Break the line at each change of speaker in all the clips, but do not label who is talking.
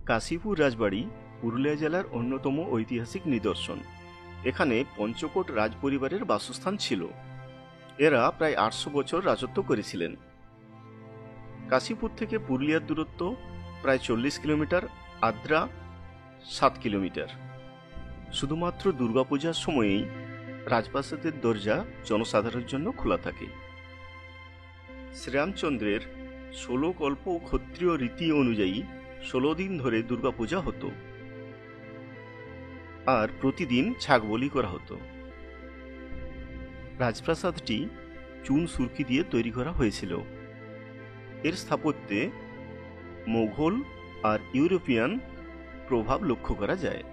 কাশীপুর রাজবাড়ি পুরুলিয়া জেলার অন্যতম ঐতিহাসিক নিদর্শন। এখানে পঞ্চকোট রাজপরিবারের বাসস্থান ছিল। এরা প্রায় 800 বছর রাজত্ব করেছিলেন। কাশীপুর থেকে পুরুলিয়ার দূরত্ব প্রায় 40 কিলোমিটার, আদ্রা 7 কিলোমিটার। শুধুমাত্র দুর্গাপূজার সময়েই রাজপ্রাসাদের দরজা জনসাধারণের জন্য খোলা থাকে। শ্রীরামচন্দ্রের 16 কল্প ক্ষত্রিয় রীতি অনুযায়ী 16 দিন ধরে দুর্গাপূজা হতো, আর প্রতিদিন ছাগ বলি করা হতো। রাজপ্রাসাদটি চুন সুরকি দিয়ে তৈরি করা হয়েছিল। এর স্থাপত্যে মোঘল আর ইউরোপিয়ান প্রভাব লক্ষ্য করা যায়।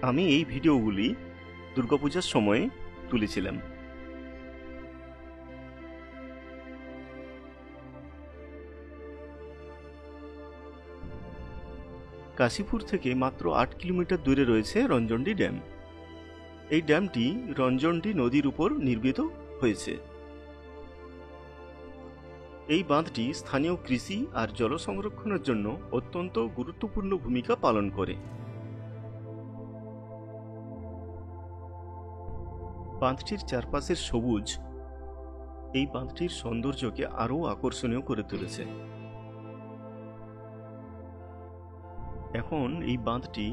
আমি এই ভিডিওগুলি দুর্গাপূজার সময় তুলেছিলাম। কাশীপুর থেকে মাত্র 8 কিলোমিটার দূরে রয়েছে রঞ্জনডি ড্যাম। এই ড্যামটি রঞ্জনডি নদীর উপর নির্মিত হয়েছে। এই বাঁধটি স্থানীয় কৃষি আর জল সংরক্ষণের জন্য অত্যন্ত গুরুত্বপূর্ণ ভূমিকা পালন করে। বাঁধটির চারপাশের সবুজ এই বাঁধটির সৌন্দর্যকে আরও আকর্ষণীয় করে তুলেছে। এখন এই বাঁধটি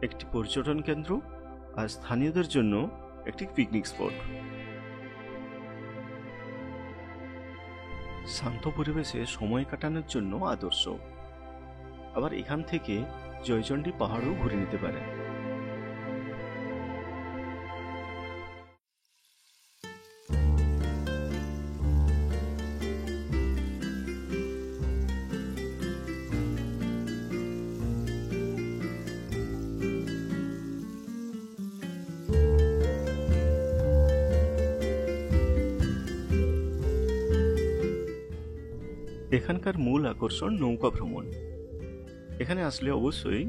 একটি পর্যটন কেন্দ্র আর স্থানীয়দের জন্য একটি পিকনিক স্পট। শান্ত পরিবেশে সময় কাটানোর জন্য আদর্শ। আবার এখান থেকে জয়চণ্ডী পাহাড়ও ঘুরে নিতে পারেন। এখানকার মূল আকর্ষণ নৌকা ভ্রমণ। এখানে আসলে অবশ্যই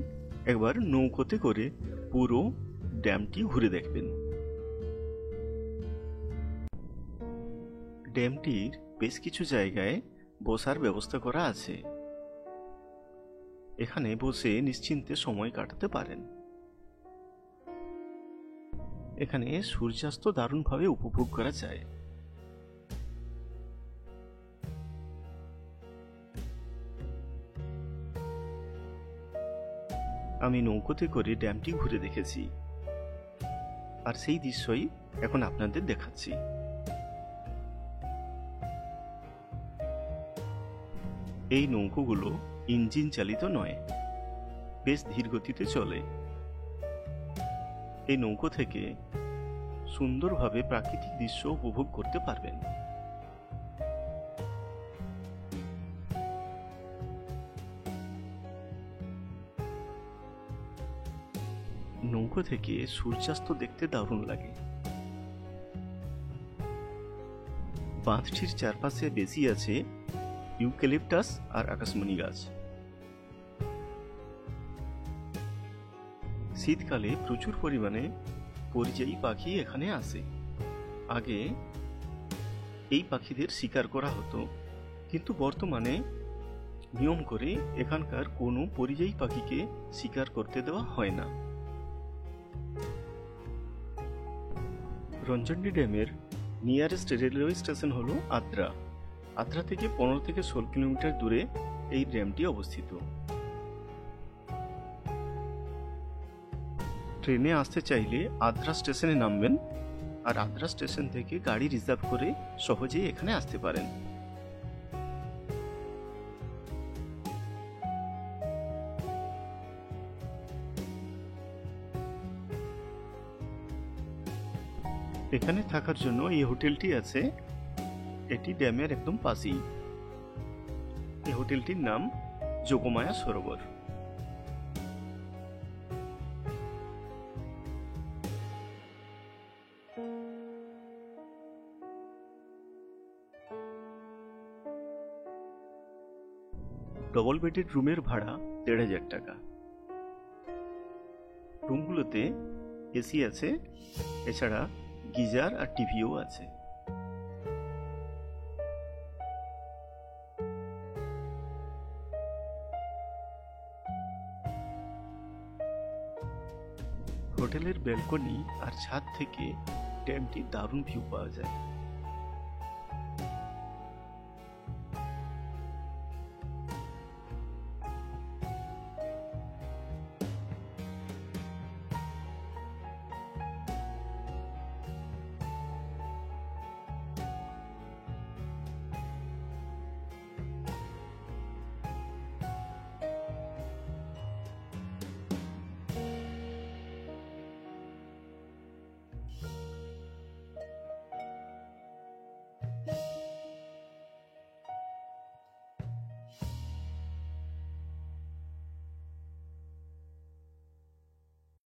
একবার নৌকোতে করে পুরো ড্যামটি ঘুরে দেখবেন। ড্যামটির বেশ কিছু জায়গায় বসার ব্যবস্থা করা আছে। এখানে বসে নিশ্চিন্তে সময় কাটাতে পারেন। এখানে সূর্যাস্ত দারুণভাবে উপভোগ করা যায়। আমি নৌকোতে করে ড্যামটি ঘুরে দেখেছি, আর সেই দৃশ্যই এখন আপনাদের দেখাচ্ছি। এই নৌকোগুলো ইঞ্জিন চালিত নয়, বেশ ধীর গতিতে চলে। এই নৌকো থেকে সুন্দরভাবে প্রাকৃতিক দৃশ্য উপভোগ করতে পারবেন। নৌকো থেকে সূর্যাস্ত দেখতে দারুণ লাগে। বাঁধটির চারপাশে বেশি আছে ইউক্যালিপটাস আর আকাশমণি গাছ। শীতকালে প্রচুর পরিমাণে পরিযায়ী পাখি এখানে আসে। আগে এই পাখিদের শিকার করা হতো, কিন্তু বর্তমানে নিয়ম করে এখানকার কোনো পরিযায়ী পাখিকে শিকার করতে দেওয়া হয় না। রঞ্জনডি ড্যামের নিয়ারেস্ট রেলওয়ে স্টেশন হলো আদ্রা। আদ্রা থেকে 15 থেকে 16 কিলোমিটার দূরে এই ড্যামটি অবস্থিত। ট্রেনে আসতে চাইলে আদ্রা স্টেশনে নামবেন, আর আদ্রা স্টেশন থেকে গাড়ি রিজার্ভ করে সহজেই এখানে আসতে পারেন। এখানে থাকার জন্য এই হোটেলটি আছে, এটি ড্যামের একদম পাশেই। এই হোটেলটির নাম যোগমায়া সরোবর। ডবল বেডেড রুমের ভাড়া 1500 টাকা। রুমগুলোতে এসি আছে, এছাড়া গিজার আর টিভিও আছে। হোটেলের ব্যালকনি আর ছাদ থেকে ড্যামটি দারুণ ভিউ পাওয়া যায়।